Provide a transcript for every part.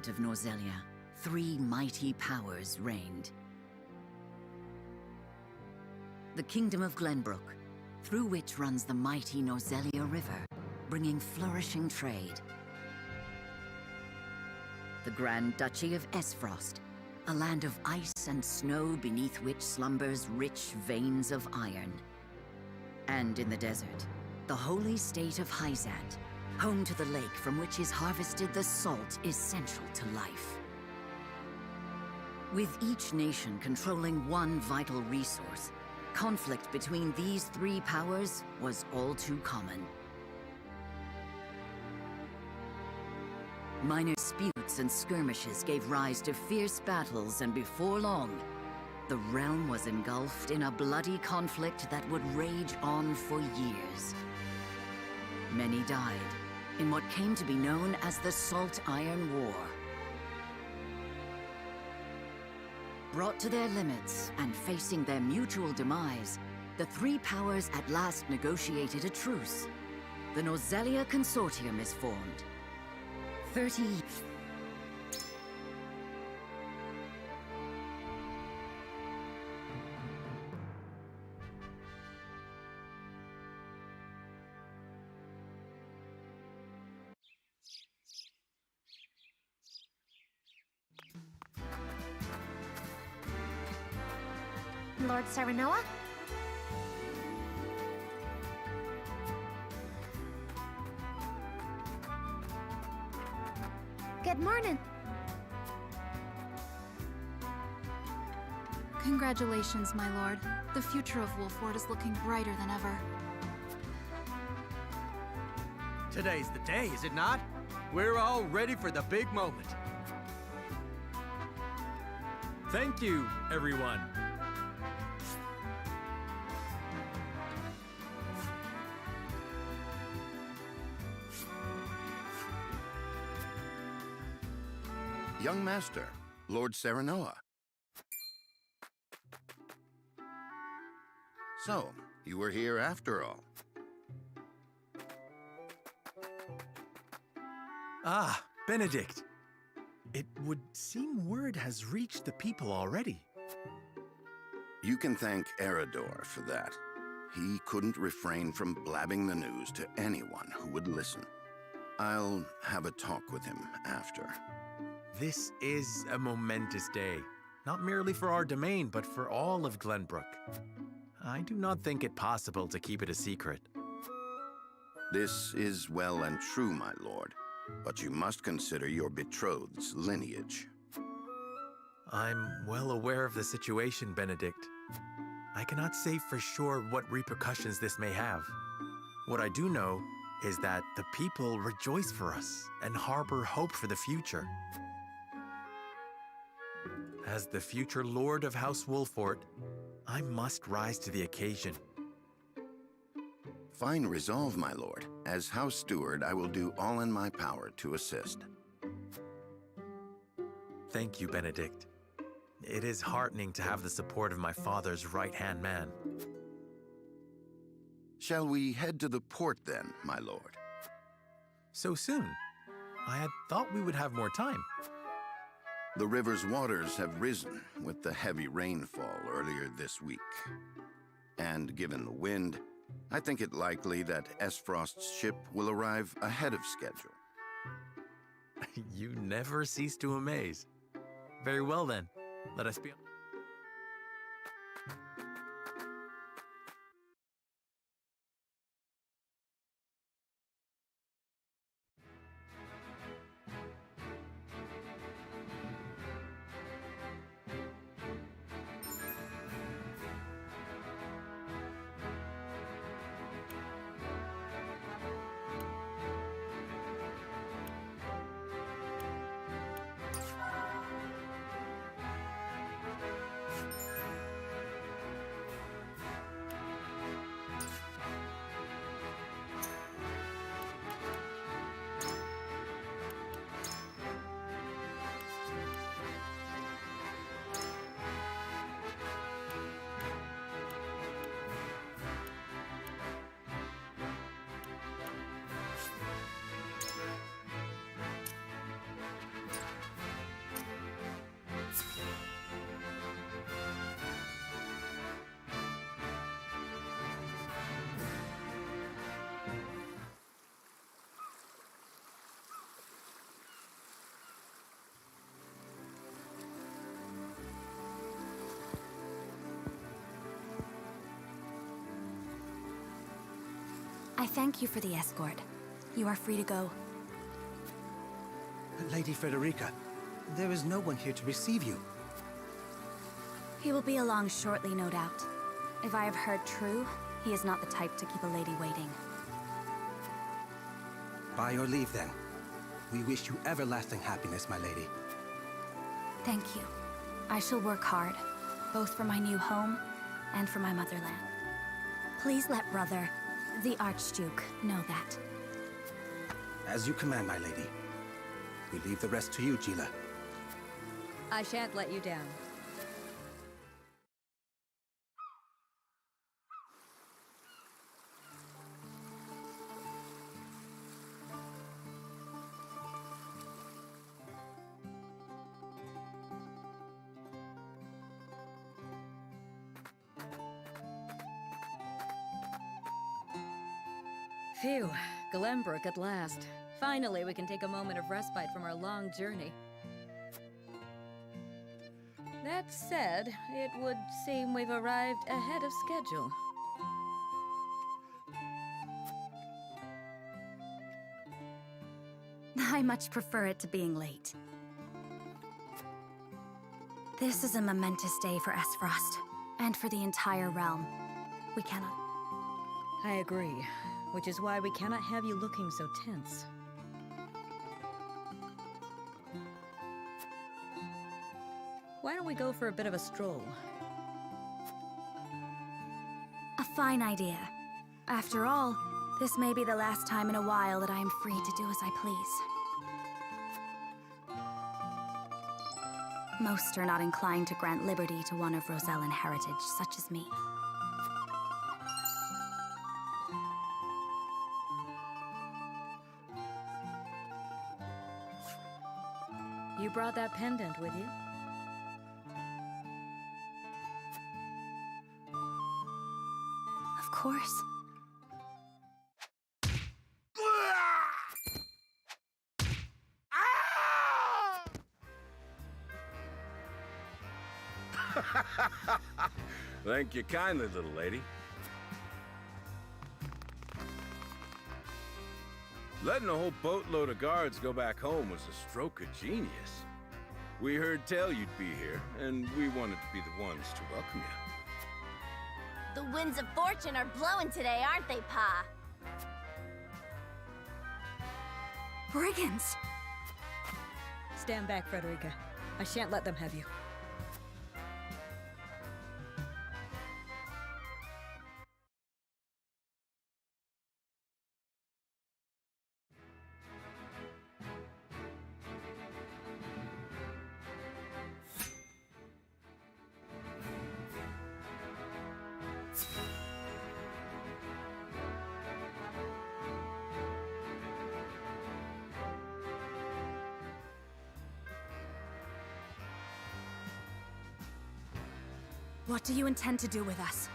continent of Norzelia, three mighty powers reigned. The Kingdom of Glenbrook, through which runs the mighty Norzelia River, bringing flourishing trade. The Grand Duchy of Esfrost, a land of ice and snow beneath which slumbers rich veins of iron. And in the desert, the holy state of Hyzant, home to the lake from which is harvested the salt essential to life. With each nation controlling one vital resource, conflict between these three powers was all too common. Minor disputes and skirmishes gave rise to fierce battles, and before long, the realm was engulfed in a bloody conflict that would rage on for years. Many died in what came to be known as the Salt Iron War. Brought to their limits and facing their mutual demise, the three powers at last negotiated a truce. The Norzelia Consortium is formed. 30 Lord Serenoa? Good morning. Congratulations, my lord. The future of Wolffort is looking brighter than ever. Today's the day, is it not? We're all ready for the big moment. Thank you, everyone. Young Master, Lord Serenoa. So, you were here after all. Ah, Benedict. It would seem word has reached the people already. You can thank Eridor for that. He couldn't refrain from blabbing the news to anyone who would listen. I'll have a talk with him after. This is a momentous day, not merely for our domain, but for all of Glenbrook. I do not think it possible to keep it a secret. This is well and true, my lord, but you must consider your betrothed's lineage. I'm well aware of the situation, Benedict. I cannot say for sure what repercussions this may have. What I do know is that the people rejoice for us and harbor hope for the future. As the future Lord of House Wolffort, I must rise to the occasion. Fine resolve, my lord. As House Steward, I will do all in my power to assist. Thank you, Benedict. It is heartening to have the support of my father's right-hand man. Shall we head to the port then, my lord? So soon? I had thought we would have more time. The river's waters have risen with the heavy rainfall earlier this week. And given the wind, I think it likely that Esfrost's ship will arrive ahead of schedule. You never cease to amaze. Very well then, let us be on. thank you for the escort. You are free to go. Lady Frederica, there is no one here to receive you. He will be along shortly, no doubt. If I have heard true, he is not the type to keep a lady waiting. By your leave, then. We wish you everlasting happiness, my lady. Thank you. I shall work hard, both for my new home and for my motherland. Please let brother, the Archduke, know that. As you command, my lady. We leave the rest to you, Gila. I shan't let you down. Phew, Glenbrook at last. Finally, we can take a moment of respite from our long journey. That said, it would seem we've arrived ahead of schedule. I much prefer it to being late. This is a momentous day for Esfrost, and for the entire realm. We cannot... I agree, which is why we cannot have you looking so tense. Why don't we go for a bit of a stroll? A fine idea. After all, this may be the last time in a while that I am free to do as I please. Most are not inclined to grant liberty to one of Rosellan heritage, such as me. You brought that pendant with you? Of course. Thank you kindly, little lady. Letting a whole boatload of guards go back home was a stroke of genius. We heard tell you'd be here, and we wanted to be the ones to welcome you. The winds of fortune are blowing today, aren't they, Pa? Brigands! Stand back, Frederica. I shan't let them have you. What do you intend to do with us?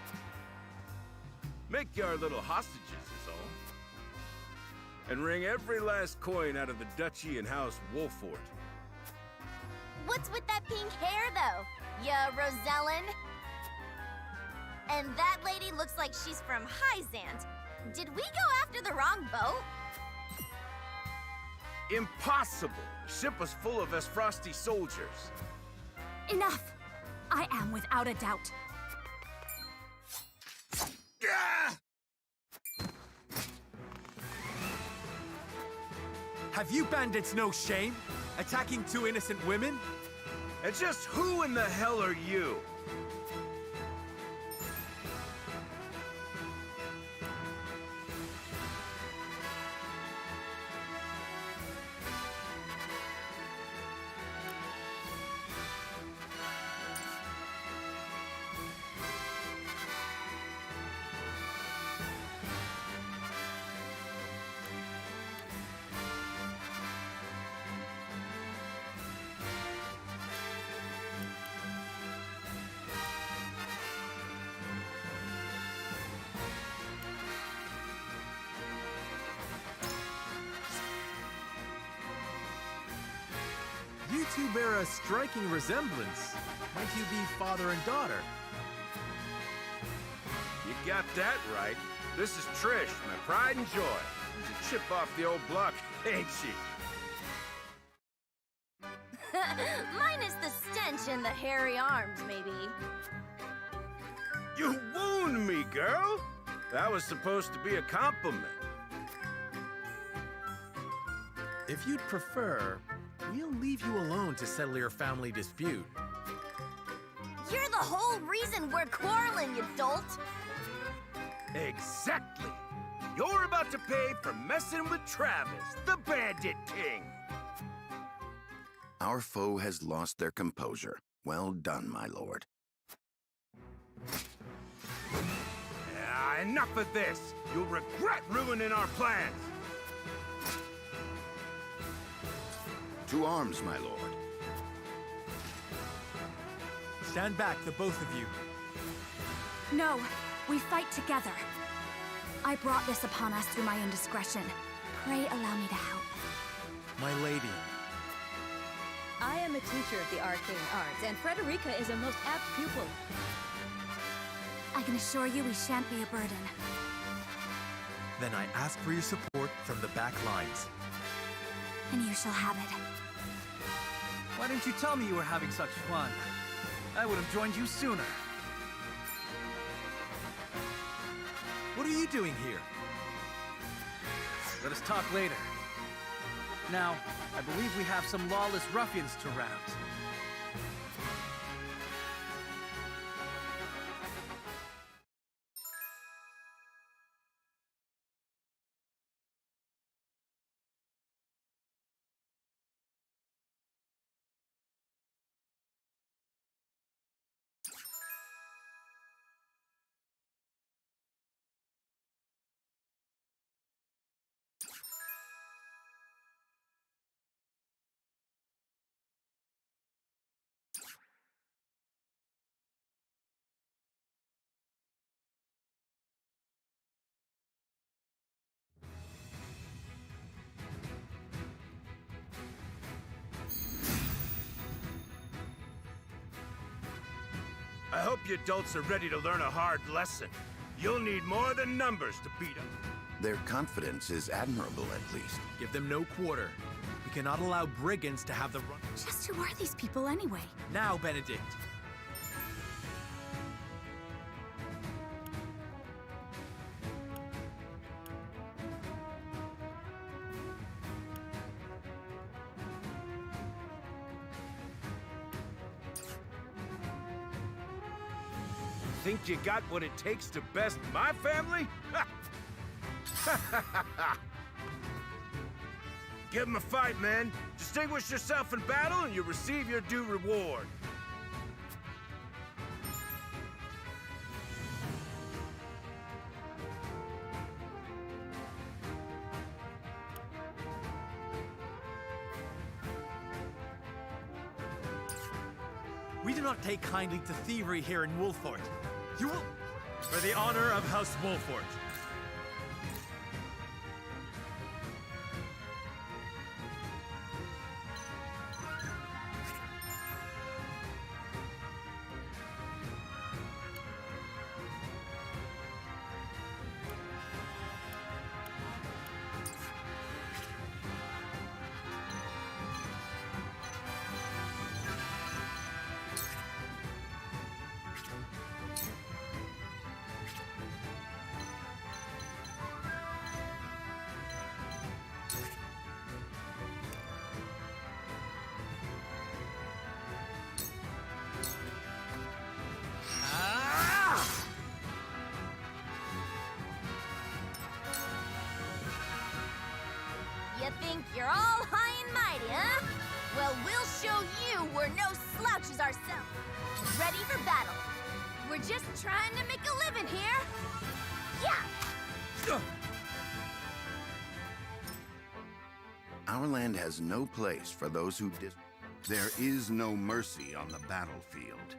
Make you our little hostages is all. And wring every last coin out of the duchy and House Wolffort. What's with that pink hair, though? Ya Rosellan? And that lady looks like she's from Hyzant. Did we go after the wrong boat? Impossible! The ship was full of Esfrosti soldiers. Enough! I am without a doubt. Have you bandits no shame? Attacking two innocent women? And just who in the hell are you? You two bear a striking resemblance. Might you be father and daughter? You got that right. This is Trish, my pride and joy. She's a chip off the old block, ain't she? Minus the stench and the hairy arms, maybe. You wound me, girl! That was supposed to be a compliment. If you'd prefer, we'll leave you alone to settle your family dispute. You're the whole reason we're quarreling, you dolt! Exactly! You're about to pay for messing with Travis, the Bandit King! Our foe has lost their composure. Well done, my lord. Enough of this! You'll regret ruining our plans! To arms, my lord. Stand back, the both of you. No, we fight together. I brought this upon us through my indiscretion. Pray allow me to help. My lady. I am a teacher of the arcane arts, and Frederica is a most apt pupil. I can assure you we shan't be a burden. Then I ask for your support from the back lines. And you shall have it. Why didn't you tell me you were having such fun? I would have joined you sooner. What are you doing here? Let us talk later. Now, I believe we have some lawless ruffians to rout. I hope you adults are ready to learn a hard lesson. You'll need more than numbers to beat them. Their confidence is admirable, at least. Give them no quarter. We cannot allow brigands to have the run. Just who are these people anyway? Now, Benedict. Think you got what it takes to best my family? Give him a fight, man. Distinguish yourself in battle and you receive your due reward. We do not take kindly to thievery here in Wolffort. You will... For the honor of House Wolffort. You think you're all high and mighty, huh? Well, we'll show you we're no slouches ourselves. Ready for battle. We're just trying to make a living here. Yeah! Our land has no place for those who There is no mercy on the battlefield.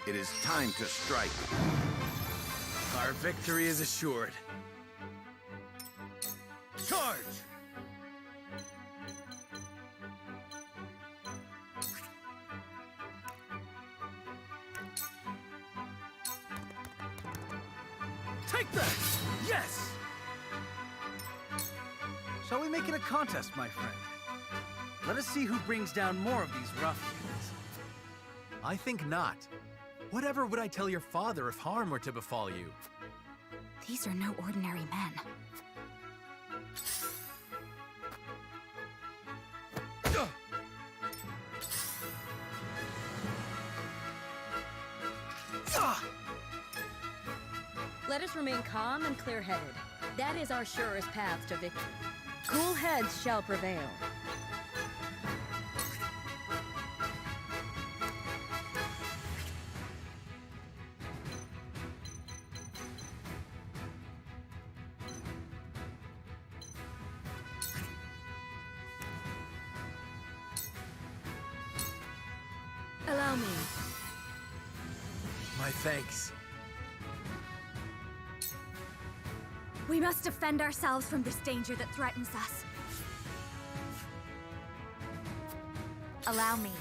It is time to strike. Our victory is assured. Charge! Take that! Yes! Shall we make it a contest, my friend? Let us see who brings down more of these ruffians. I think not. Whatever would I tell your father if harm were to befall you? These are no ordinary men. Let us remain calm and clear-headed. That is our surest path to victory. Cool heads shall prevail. Allow me. My thanks. We must defend ourselves from this danger that threatens us. Allow me.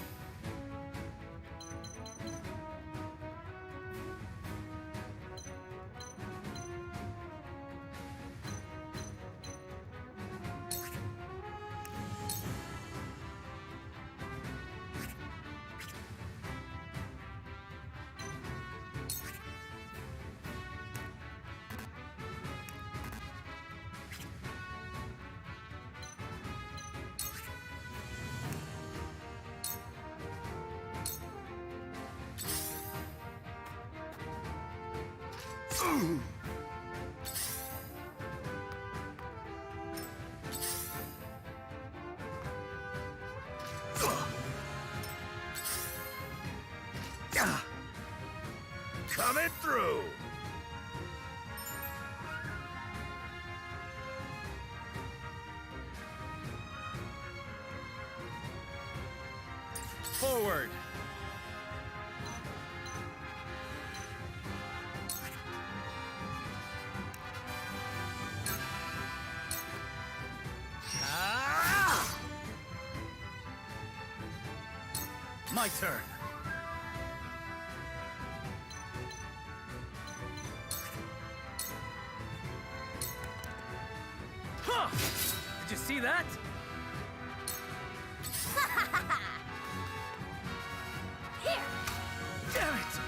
Coming through! Forward! My turn. Huh! Did you see that? Here! Damn it!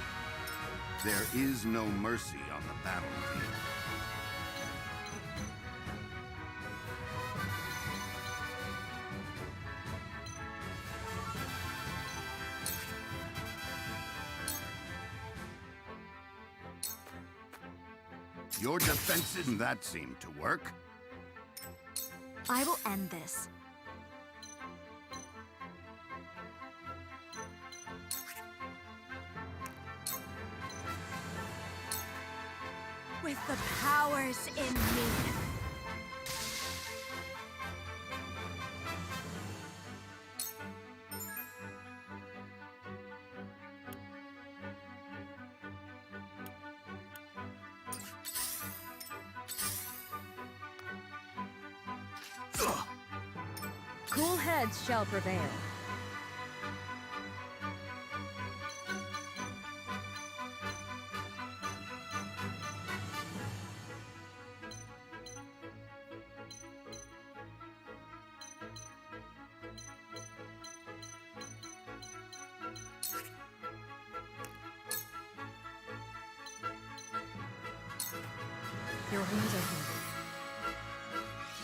There is no mercy on the battlefield. Your defenses, that seemed to work. I will end this. With the powers in me. Cool heads shall prevail. Your wounds are healed.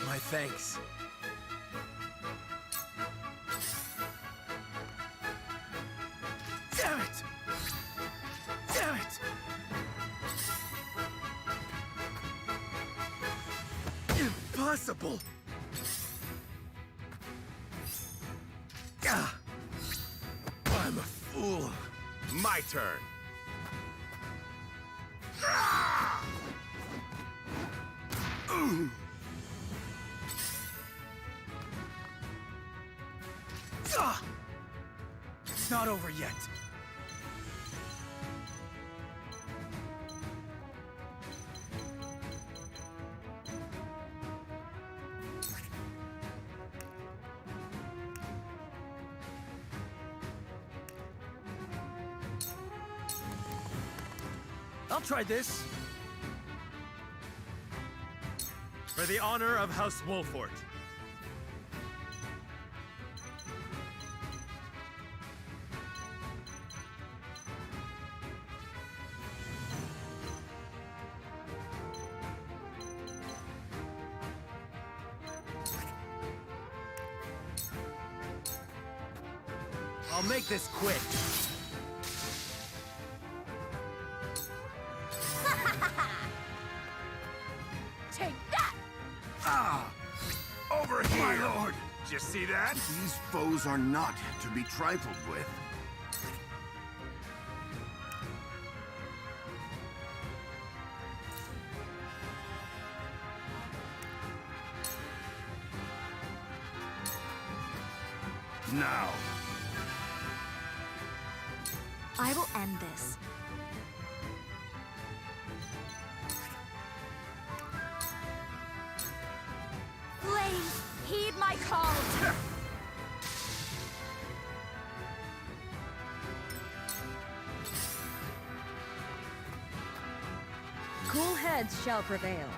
My thanks. Damn it! Damn it! Impossible! Ah! I'm a fool. My turn. Ah! It's not over yet. I'll try this. For the honor of House Wolffort. I'll make this quick. Take that! Ah! Over here! My lord! Did you see that? These foes are not to be trifled with. Now. I will end this. Flames, heed my call. Cool heads shall prevail.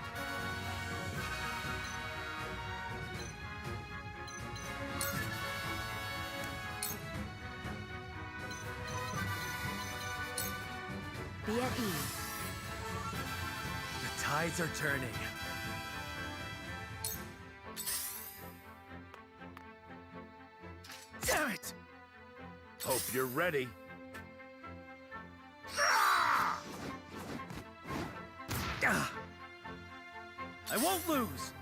Be at ease. The tides are turning. Damn it! Hope you're ready. I won't lose.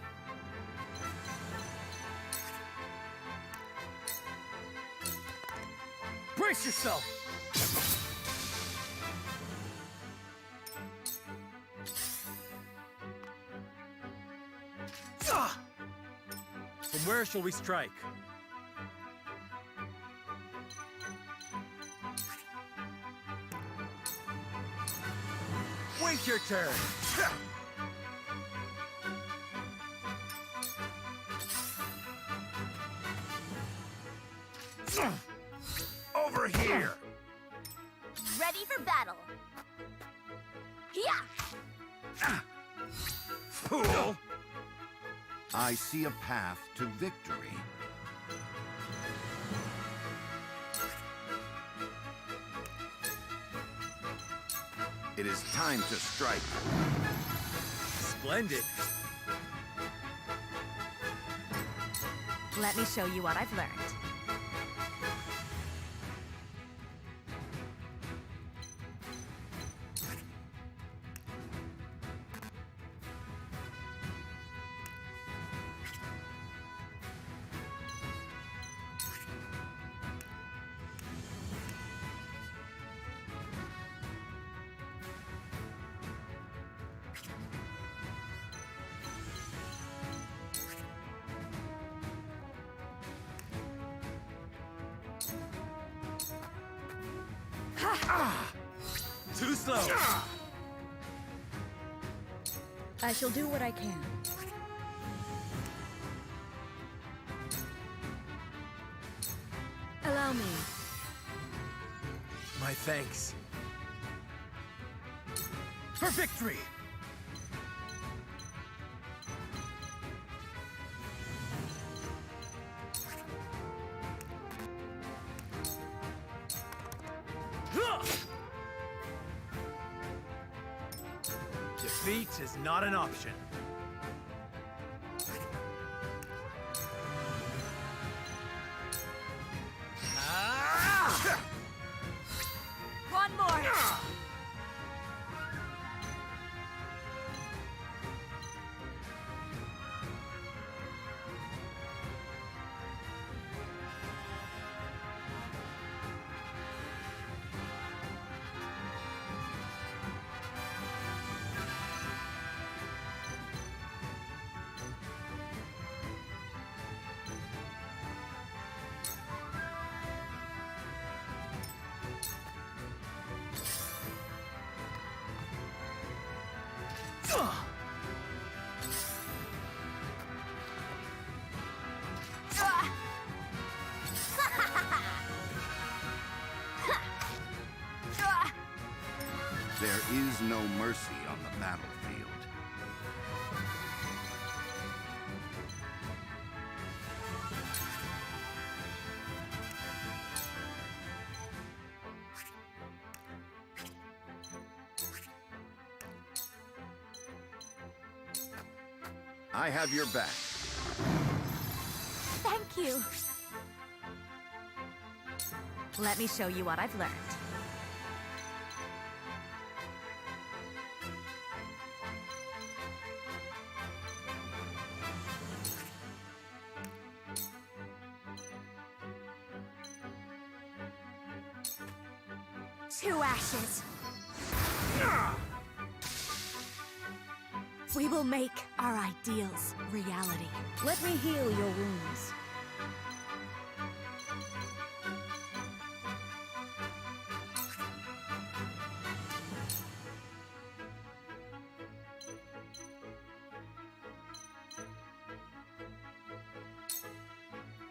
Brace yourself. From where shall we strike? Wait your turn. Over here! Ready for battle. Yeah! Fool! I see a path to victory. It is time to strike. Splendid. Let me show you what I've learned. Too slow. I shall do what I can. Allow me. My thanks. For victory! Defeat is not an option. One more. There is no mercy on the battlefield. I have your back. Thank you. Let me show you what I've learned. Two ashes. We will make our ideals reality. Let me heal your wounds.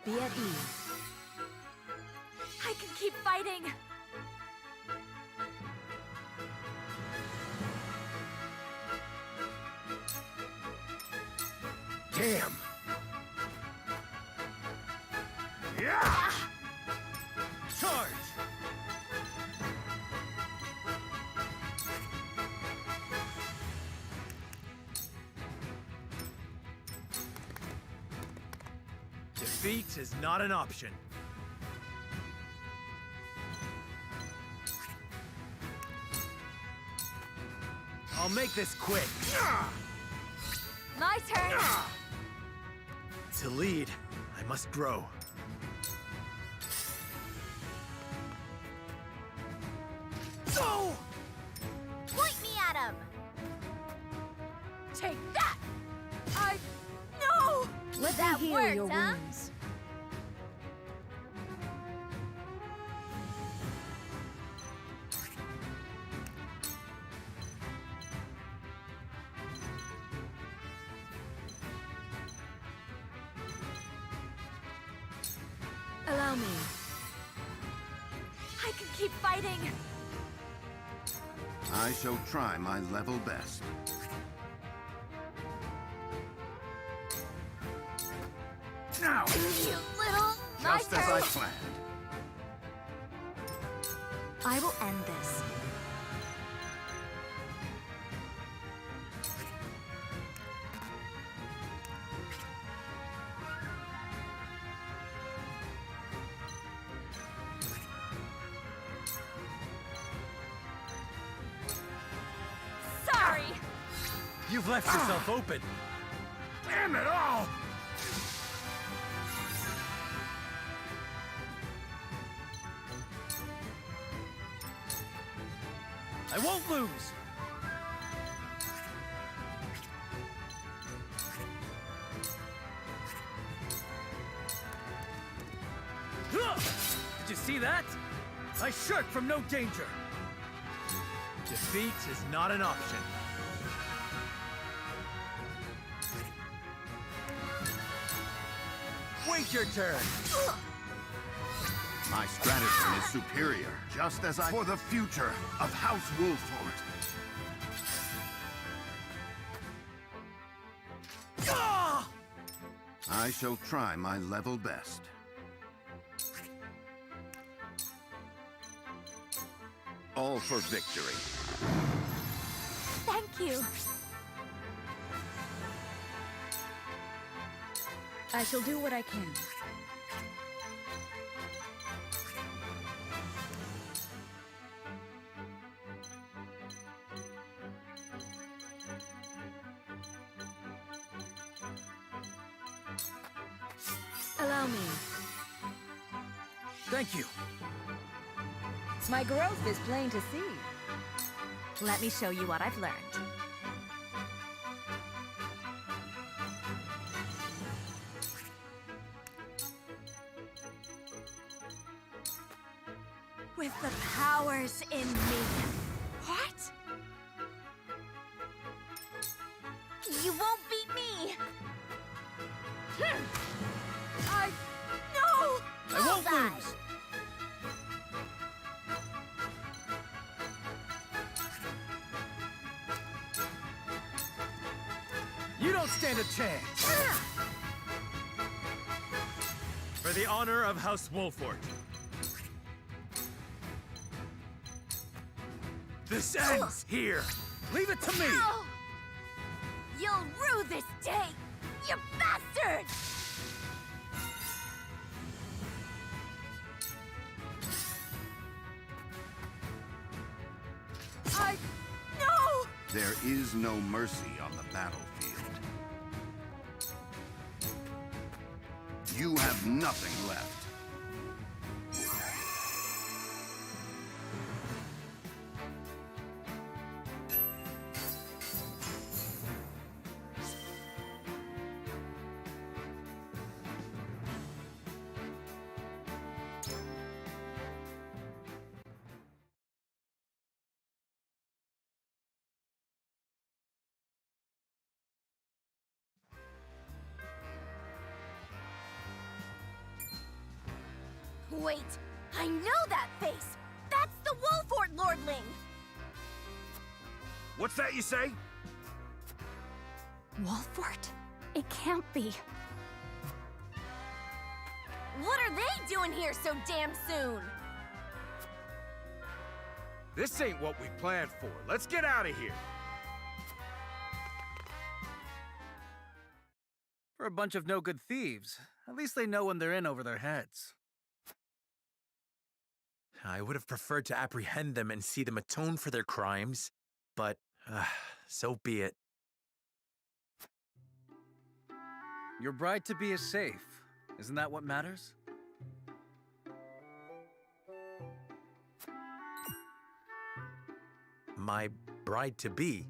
Be at ease. I can keep fighting. Damn! Yeah! Charge! Defeat is not an option. I'll make this quick. My turn. To lead, I must grow. Go! Point me at him! Take that! No! Let That me heal worked, your huh? wounds. Allow me. I can keep fighting. I shall try my level best. Now! You little... My Just as turn! I planned. I will end this. Sorry! You've left yourself open. Damn it all! I won't lose! Did you see that? I shirk from no danger. Defeat is not an option. Wait your turn. My stratagem is superior, just as I... For the future of House Wolffort. Ah! I shall try my level best. All for victory. Thank you. I shall do what I can. Allow me. Thank you. My growth is plain to see. Let me show you what I've learned. With the powers in me. What? You won't beat me! No! I won't Bullseye. lose! You don't stand a chance! For the honor of House Wolffort. This ends here! Leave it to me! Ow! You'll rue this day, you bastard! No! There is no mercy on the battlefield. You have nothing left. Wait, I know that face! That's the Wolffort Lordling! What's that you say? Wolffort? It can't be. What are they doing here so damn soon? This ain't what we planned for. Let's get out of here. For a bunch of no-good thieves, at least they know when they're in over their heads. I would have preferred to apprehend them and see them atone for their crimes, but so be it. Your bride-to-be is safe. Isn't that what matters? My bride-to-be?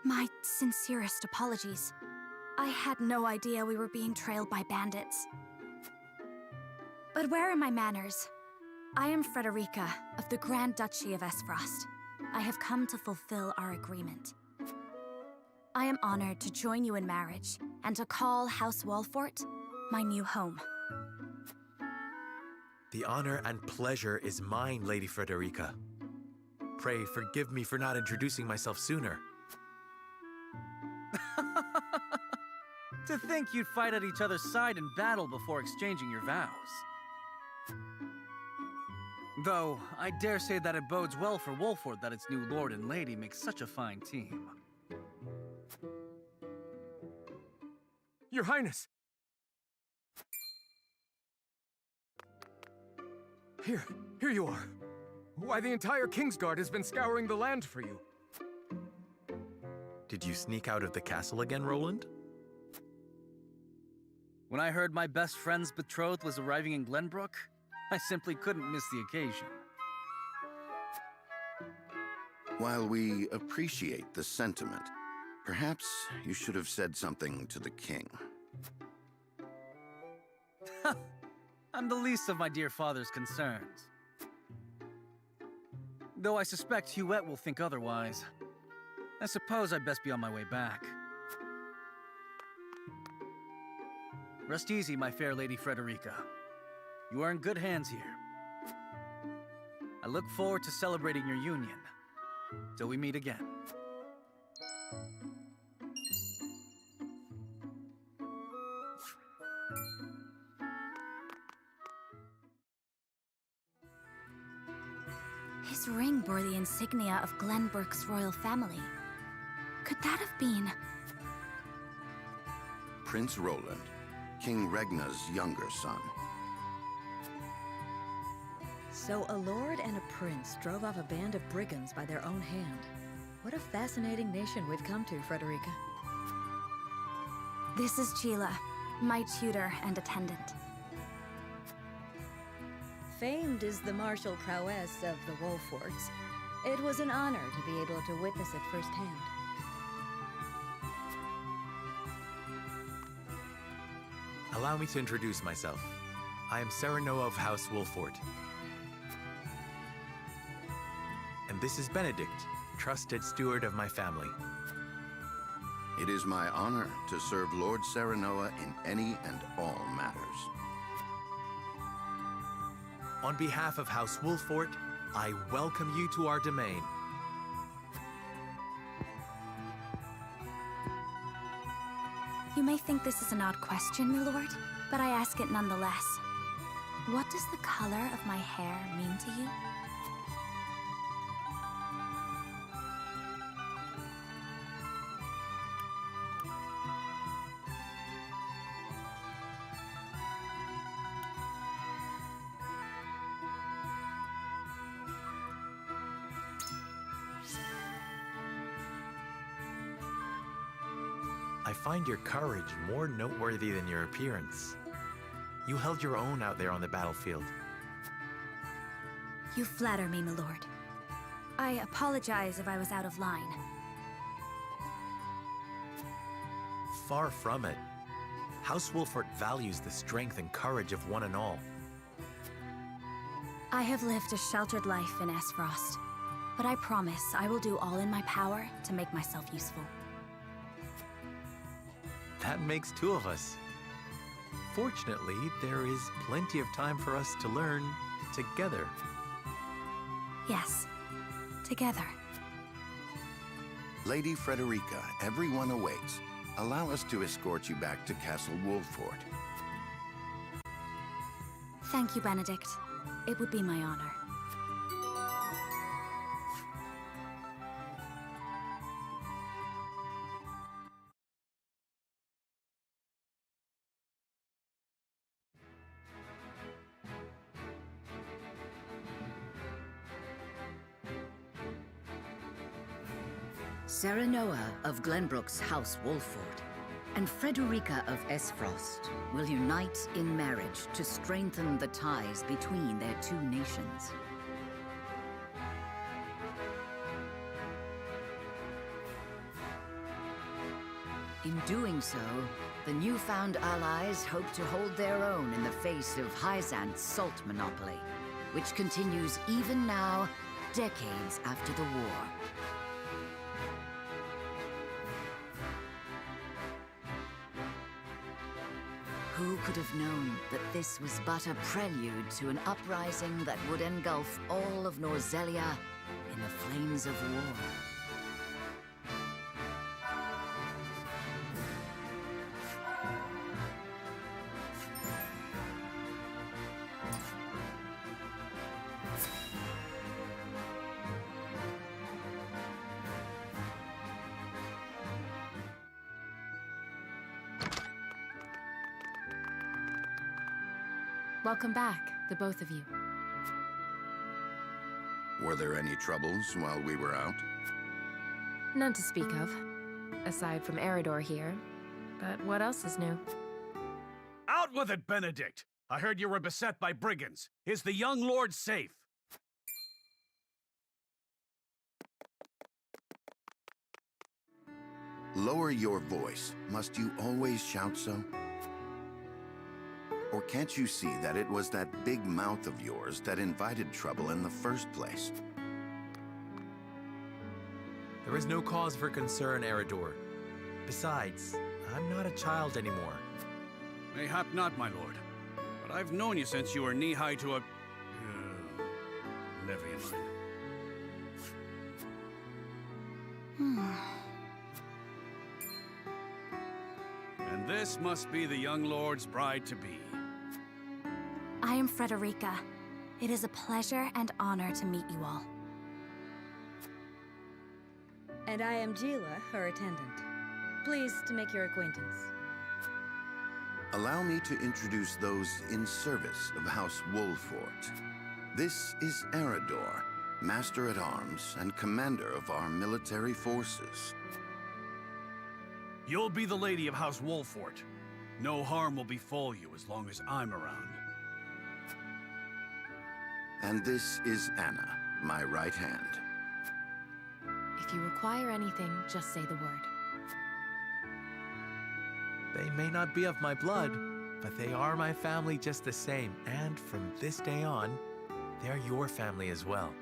My sincerest apologies. I had no idea we were being trailed by bandits. But where are my manners? I am Frederica of the Grand Duchy of Esfrost. I have come to fulfill our agreement. I am honored to join you in marriage and to call House Wolffort my new home. The honor and pleasure is mine, Lady Frederica. Pray forgive me for not introducing myself sooner. To think you'd fight at each other's side in battle before exchanging your vows. Though, I dare say that it bodes well for Wolffort that its new lord and lady make such a fine team. Your Highness! Here you are. Why, the entire Kingsguard has been scouring the land for you. Did you sneak out of the castle again, Roland? When I heard my best friend's betrothed was arriving in Glenbrook, I simply couldn't miss the occasion. While we appreciate the sentiment, perhaps you should have said something to the king. I'm the least of my dear father's concerns. Though I suspect Huette will think otherwise. I suppose I'd best be on my way back. Rest easy, my fair Lady Frederica. You are in good hands here. I look forward to celebrating your union. Till we meet again. His ring bore the insignia of Glenbrook's royal family. Could that have been... Prince Roland, King Regna's younger son. So a lord and a prince drove off a band of brigands by their own hand. What a fascinating nation we've come to, Frederica. This is Gila, my tutor and attendant. Famed is the martial prowess of the Wolfforts. It was an honor to be able to witness it firsthand. Allow me to introduce myself. I am Serenoa of House Wolffort. And this is Benedict, trusted steward of my family. It is my honor to serve Lord Serenoa in any and all matters. On behalf of House Wolffort, I welcome you to our domain. You may think this is an odd question, my lord, but I ask it nonetheless. What does the color of my hair mean to you? I find your courage more noteworthy than your appearance. You held your own out there on the battlefield. You flatter me, my lord. I apologize if I was out of line. Far from it. House Wolffort values the strength and courage of one and all. I have lived a sheltered life in Esfrost, but I promise I will do all in my power to make myself useful. That makes two of us. Fortunately, there is plenty of time for us to learn together. Yes, together. Lady Frederica, everyone awaits. Allow us to escort you back to Castle Wolffort. Thank you, Benedict. It would be my honor. Serenoa of Glenbrook's House Wolffort and Frederica of Esfrost will unite in marriage to strengthen the ties between their two nations. In doing so, the newfound allies hope to hold their own in the face of Hyzant's salt monopoly, which continues even now, decades after the war. Who could have known that this was but a prelude to an uprising that would engulf all of Norzelia in the flames of war? Welcome back, the both of you. Were there any troubles while we were out? None to speak of, aside from Eridor here. But what else is new? Out with it, Benedict! I heard you were beset by brigands. Is the young lord safe? Lower your voice. Must you always shout so? Or can't you see that it was that big mouth of yours that invited trouble in the first place? There is no cause for concern, Eridor. Besides, I'm not a child anymore. Mayhap not, my lord. But I've known you since you were knee-high to a... never mind. And this must be the young lord's bride-to-be. I am Frederica. It is a pleasure and honor to meet you all. And I am Gila, her attendant. Pleased to make your acquaintance. Allow me to introduce those in service of House Wolffort. This is Eridor, Master-at-Arms and Commander of our military forces. You'll be the lady of House Wolffort. No harm will befall you as long as I'm around. And this is Anna, my right hand. If you require anything, just say the word. They may not be of my blood, but they are my family just the same. And from this day on, they're your family as well.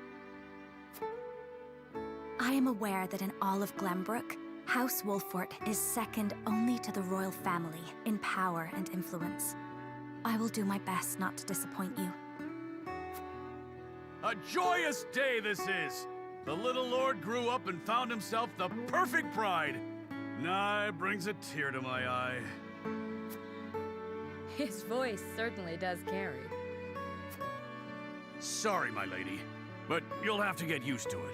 I am aware that in all of Glenbrook, House Wolffort is second only to the royal family in power and influence. I will do my best not to disappoint you. A joyous day this is! The little lord grew up and found himself the perfect bride. Nah, it brings a tear to my eye. His voice certainly does carry. Sorry, my lady, but you'll have to get used to it.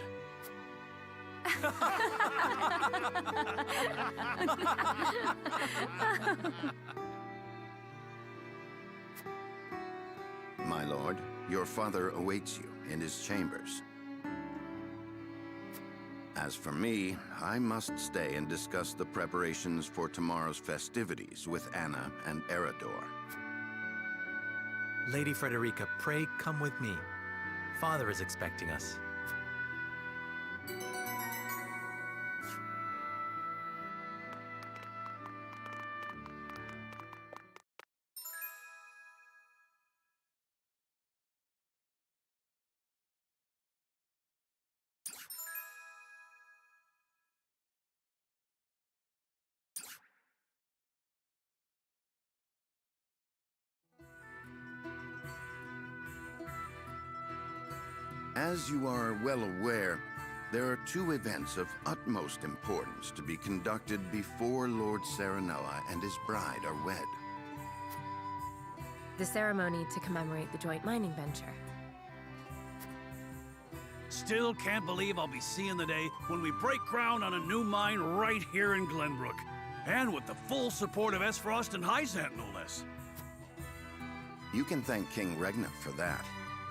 My lord, your father awaits you in his chambers. As for me, I must stay and discuss the preparations for tomorrow's festivities with Anna and Eridor. Lady Frederica, pray come with me. Father is expecting us. As you are well aware, there are two events of utmost importance to be conducted before Lord Serenoa and his bride are wed. The ceremony to commemorate the joint mining venture. Still can't believe I'll be seeing the day when we break ground on a new mine right here in Glenbrook. And with the full support of Esfrost and Hyzant, no less. You can thank King Regna for that.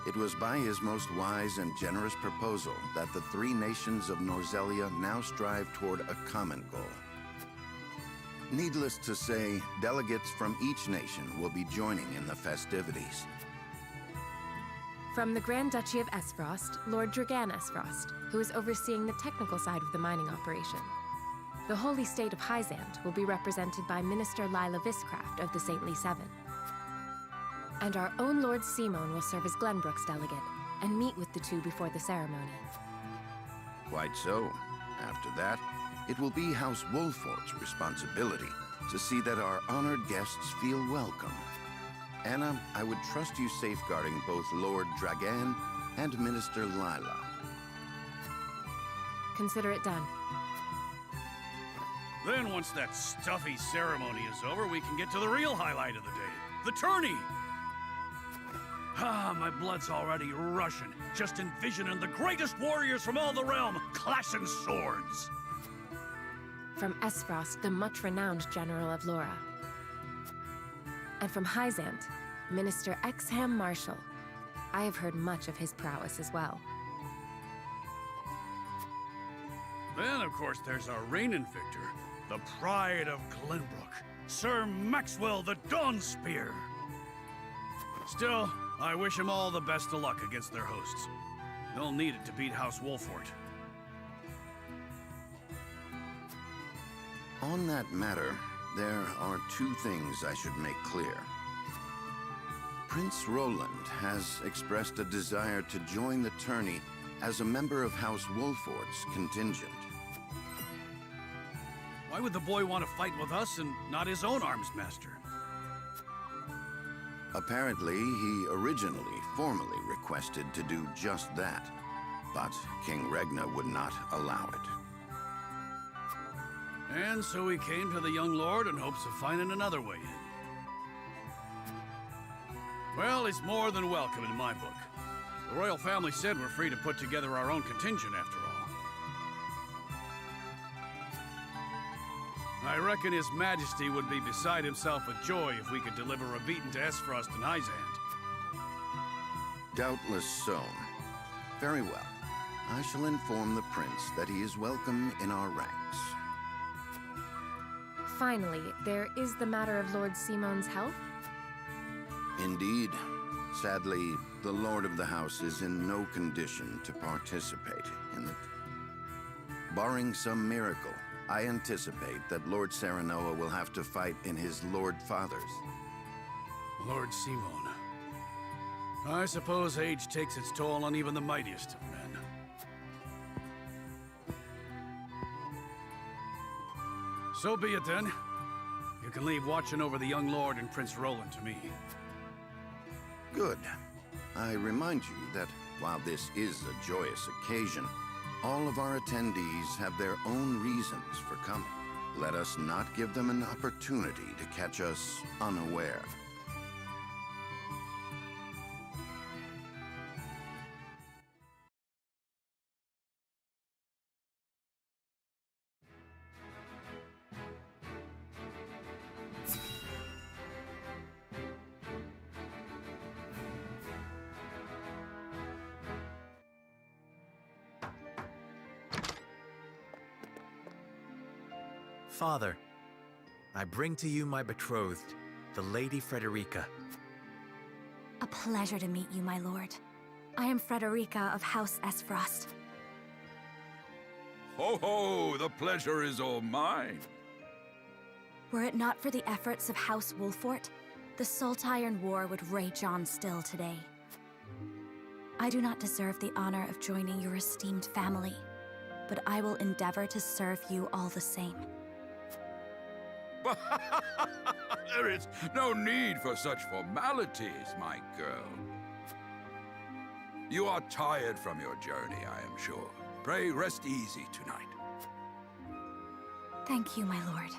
It was by his most wise and generous proposal that the three nations of Norzelia now strive toward a common goal. Needless to say, delegates from each nation will be joining in the festivities. From the Grand Duchy of Esfrost, Lord Dragan Esfrost, who is overseeing the technical side of the mining operation. The Holy State of Hyzant will be represented by Minister Lila Viscraft of the Saintly Seven. And our own Lord Simon will serve as Glenbrook's delegate and meet with the two before the ceremony. Quite so. After that, it will be House Wolffort's responsibility to see that our honored guests feel welcome. Anna, I would trust you safeguarding both Lord Dragan and Minister Lila. Consider it done. Then once that stuffy ceremony is over, we can get to the real highlight of the day. The tourney! Ah, my blood's already rushing, just envisioning the greatest warriors from all the realm clashing swords. From Esfrost, the much-renowned General of Laura. And from Hyzant, Minister Exham Marshal. I have heard much of his prowess as well. Then, of course, there's our reigning victor, the pride of Glenbrook, Sir Maxwell the Dawnspear. Still, I wish him all the best of luck against their hosts. They'll need it to beat House Wolffort. On that matter, there are two things I should make clear. Prince Roland has expressed a desire to join the tourney as a member of House Wolffort's contingent. Why would the boy want to fight with us and not his own arms master? Apparently, he originally formally requested to do just that, but King Regna would not allow it. And so he came to the young lord in hopes of finding another way in. Well, it's more than welcome in my book. The royal family said we're free to put together our own contingent after all. I reckon His Majesty would be beside himself with joy if we could deliver a beating to Esfrost and Hyzant. Doubtless so. Very well. I shall inform the prince that he is welcome in our ranks. Finally, there is the matter of Lord Simon's health. Indeed. Sadly, the Lord of the House is in no condition to participate in it. Barring some miracle, I anticipate that Lord Serenoa will have to fight in his Lord Father's. Lord Simon. I suppose age takes its toll on even the mightiest of men. So be it then. You can leave watching over the young lord and Prince Roland to me. Good. I remind you that while this is a joyous occasion, all of our attendees have their own reasons for coming. Let us not give them an opportunity to catch us unaware. Father, I bring to you my betrothed, the Lady Frederica. A pleasure to meet you, my lord. I am Frederica of House Esfrost. Ho ho! The pleasure is all mine. Were it not for the efforts of House Wolffort, the Saltiron War would rage on still today. I do not deserve the honor of joining your esteemed family, but I will endeavor to serve you all the same. There is no need for such formalities, my girl. You are tired from your journey, I am sure. Pray rest easy tonight. Thank you, my lord.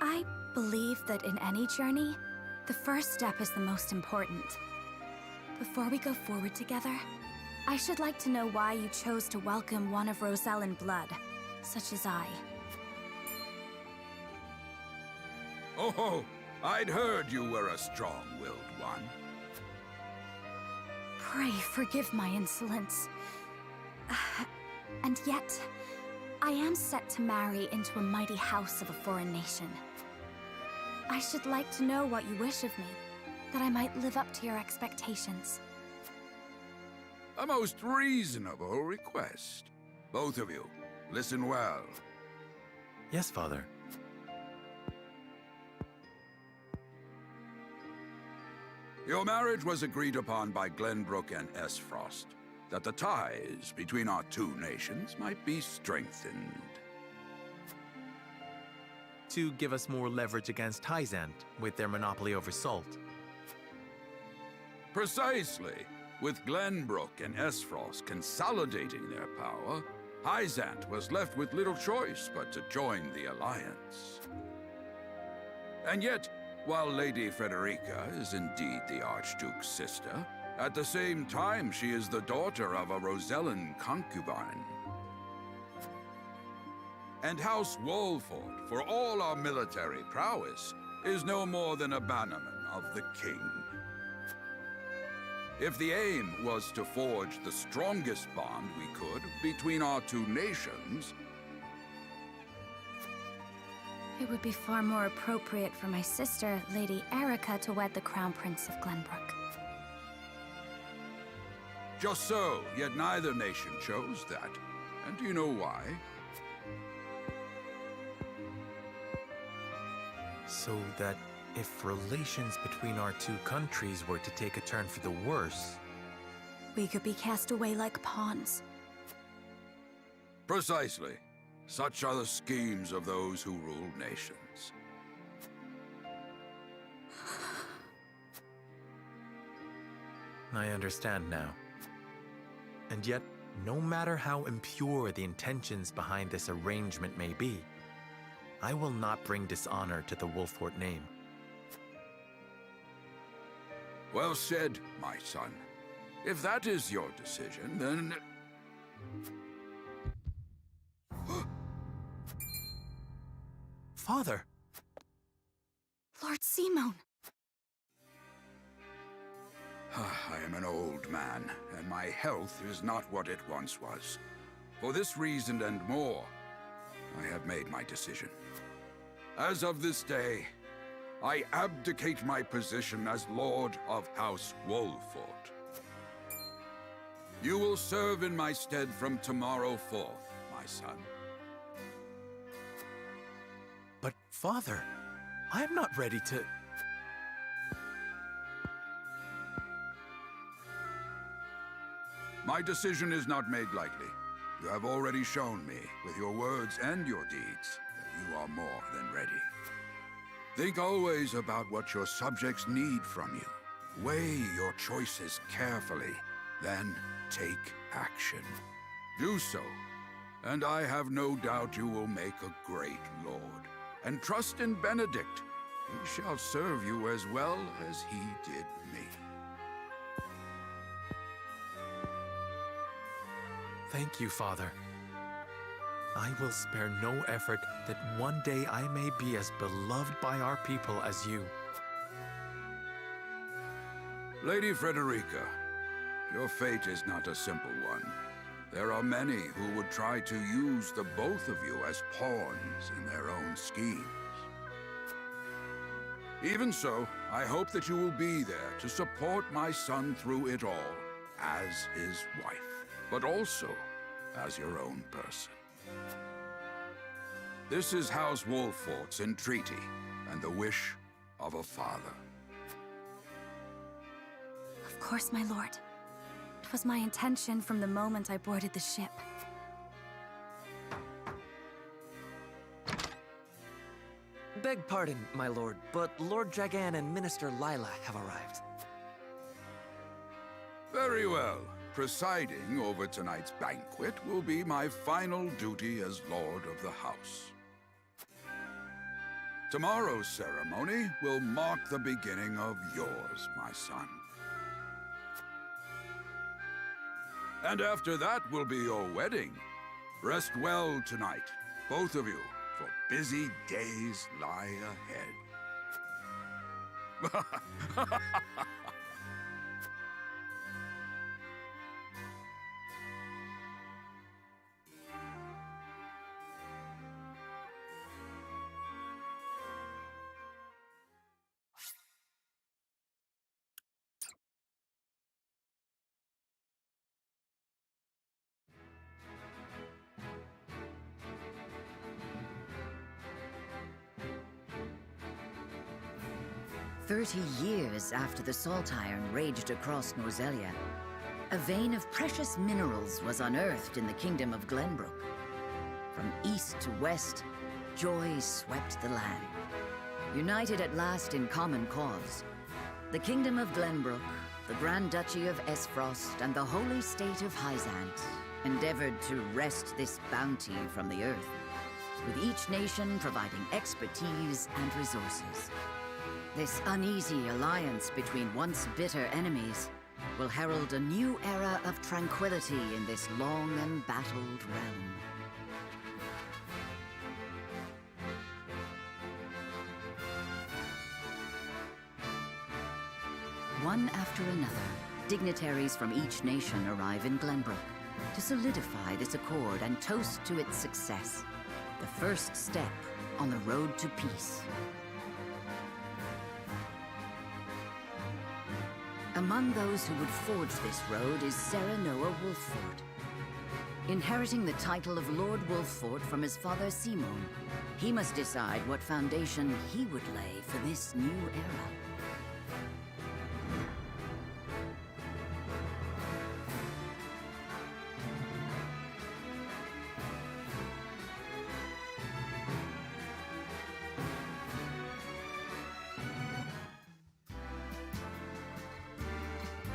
I believe that in any journey, the first step is the most important. Before we go forward together, I should like to know why you chose to welcome one of Rosellan blood, such as I. Oh, I'd heard you were a strong-willed one. Pray forgive my insolence. And yet, I am set to marry into a mighty house of a foreign nation. I should like to know what you wish of me, that I might live up to your expectations. A most reasonable request. Both of you, listen well. Yes, Father. Your marriage was agreed upon by Glenbrook and Esfrost, that the ties between our two nations might be strengthened. To give us more leverage against Hyzant with their monopoly over salt. Precisely. With Glenbrook and Esfrost consolidating their power, Hyzant was left with little choice but to join the alliance. And yet, while Lady Frederica is indeed the Archduke's sister, at the same time she is the daughter of a Rosellan concubine. And House Wolffort, for all our military prowess, is no more than a bannerman of the king. If the aim was to forge the strongest bond we could between our two nations, It would be far more appropriate for my sister, Lady Erica, to wed the Crown Prince of Glenbrook. just so, yet neither nation chose that. And do you know why? So that if relations between our two countries were to take a turn for the worse... We could be cast away like pawns. Precisely. Such are the schemes of those who rule nations. I understand now. And yet, no matter how impure the intentions behind this arrangement may be, I will not bring dishonor to the Wolffort name. Well said, my son. If that is your decision, then... Father! Lord Simone! I am an old man, and my health is not what it once was. For this reason and more, I have made my decision. As of this day, I abdicate my position as Lord of House Wolffort. You will serve in my stead from tomorrow forth, my son. But, Father, I am not ready to... My decision is not made lightly. You have already shown me, with your words and your deeds, that you are more than ready. Think always about what your subjects need from you. Weigh your choices carefully, then take action. Do so, And I have no doubt you will make a great lord. And trust in Benedict. He shall serve you as well as he did me. Thank you, Father. I will spare no effort that one day I may be as beloved by our people as you. Lady Frederica, your fate is not a simple one. There are many who would try to use the both of you as pawns in their own schemes. Even so, I hope that you will be there to support my son through it all, as his wife, but also as your own person. This is House Wolffort's entreaty, and the wish of a father. Of course, my lord. It was my intention from the moment I boarded the ship. Beg pardon, my lord, but Lord Dragan and Minister Lila have arrived. Very well. Presiding over tonight's banquet will be my final duty as Lord of the House. Tomorrow's ceremony will mark the beginning of yours, my son. And after that will be your wedding. Rest well tonight, both of you, for busy days lie ahead. "30 years after the Salt Iron raged across Norzelia, a vein of precious minerals was unearthed in the kingdom of Glenbrook. From east to west, joy swept the land. United at last in common cause, the kingdom of Glenbrook, the Grand Duchy of Esfrost, and the holy state of Hyzant endeavored to wrest this bounty from the earth, with each nation providing expertise and resources. This uneasy alliance between once bitter enemies will herald a new era of tranquility in this long embattled realm. One after another, dignitaries from each nation arrive in Glenbrook to solidify this accord and toast to its success, the first step on the road to peace. Among those who would forge this road is Serenoa Wolffort. Inheriting the title of Lord Wolffort from his father Simon, he must decide what foundation he would lay for this new era.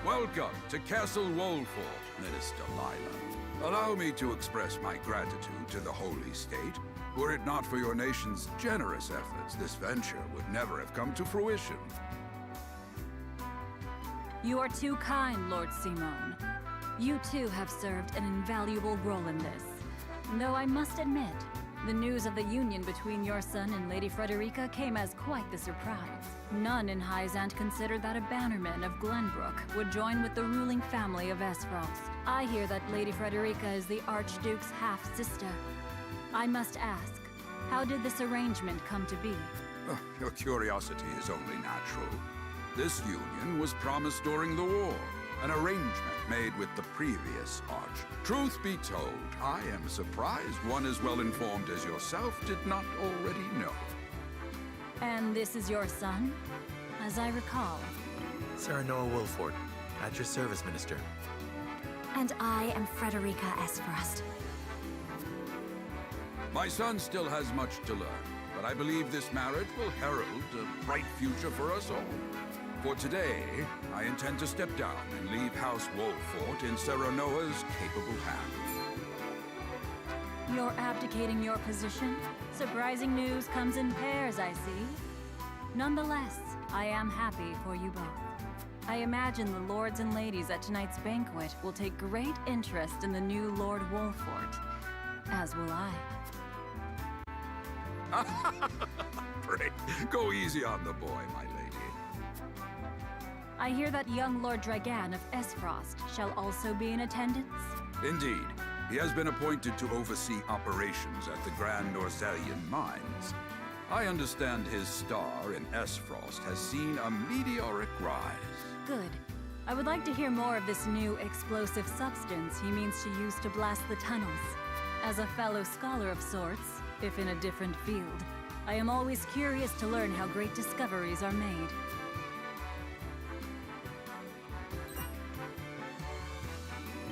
Welcome to Castle Wolffort, Minister Lila. Allow me to express my gratitude to the Holy State. Were it not for your nation's generous efforts, this venture would never have come to fruition. You are too kind, Lord Simon. You too have served an invaluable role in this. Though I must admit, the news of the union between your son and Lady Frederica came as quite the surprise. None in Hyzant considered that a bannerman of Glenbrook would join with the ruling family of Esfrost. I hear that Lady Frederica is the Archduke's half-sister. I must ask, how did this arrangement come to be? Your curiosity is only natural. This union was promised during the war, an arrangement made with the previous Arch. Truth be told, I am surprised one as well informed as yourself did not already know. And this is your son? As I recall. Serenoa Wolffort, at your service, Minister. And I am Frederica Esfrost. My son still has much to learn, but I believe this marriage will herald a bright future for us all. For today, I intend to step down and leave House Wolffort in Serenoa's capable hands. You're abdicating your position? Surprising news comes in pairs, I see. Nonetheless, I am happy for you both. I imagine the lords and ladies at tonight's banquet will take great interest in the new Lord Wolffort, as will I. Pray, go easy on the boy, my lady. I hear that young Lord Dragan of Esfrost shall also be in attendance? Indeed. He has been appointed to oversee operations at the Grand Norzelian mines. I understand his star in Esfrost has seen a meteoric rise. Good. I would like to hear more of this new explosive substance he means to use to blast the tunnels. As a fellow scholar of sorts, if in a different field, I am always curious to learn how great discoveries are made.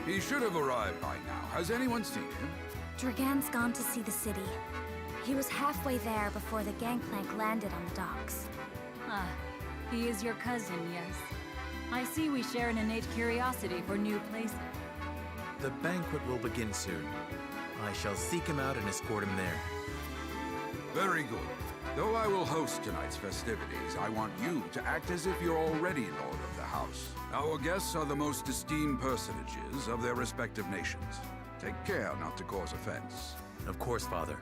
He should have arrived by now. Has anyone seen him? Dragan's gone to see the city. He was halfway there before the gangplank landed on the docks. Ah, he is your cousin, yes. I see we share an innate curiosity for new places. The banquet will begin soon. I shall seek him out and escort him there. Very good. Though I will host tonight's festivities, I want you to act as if you're already Lord of the House. Our guests are the most esteemed personages of their respective nations. Take care not to cause offense. Of course, Father.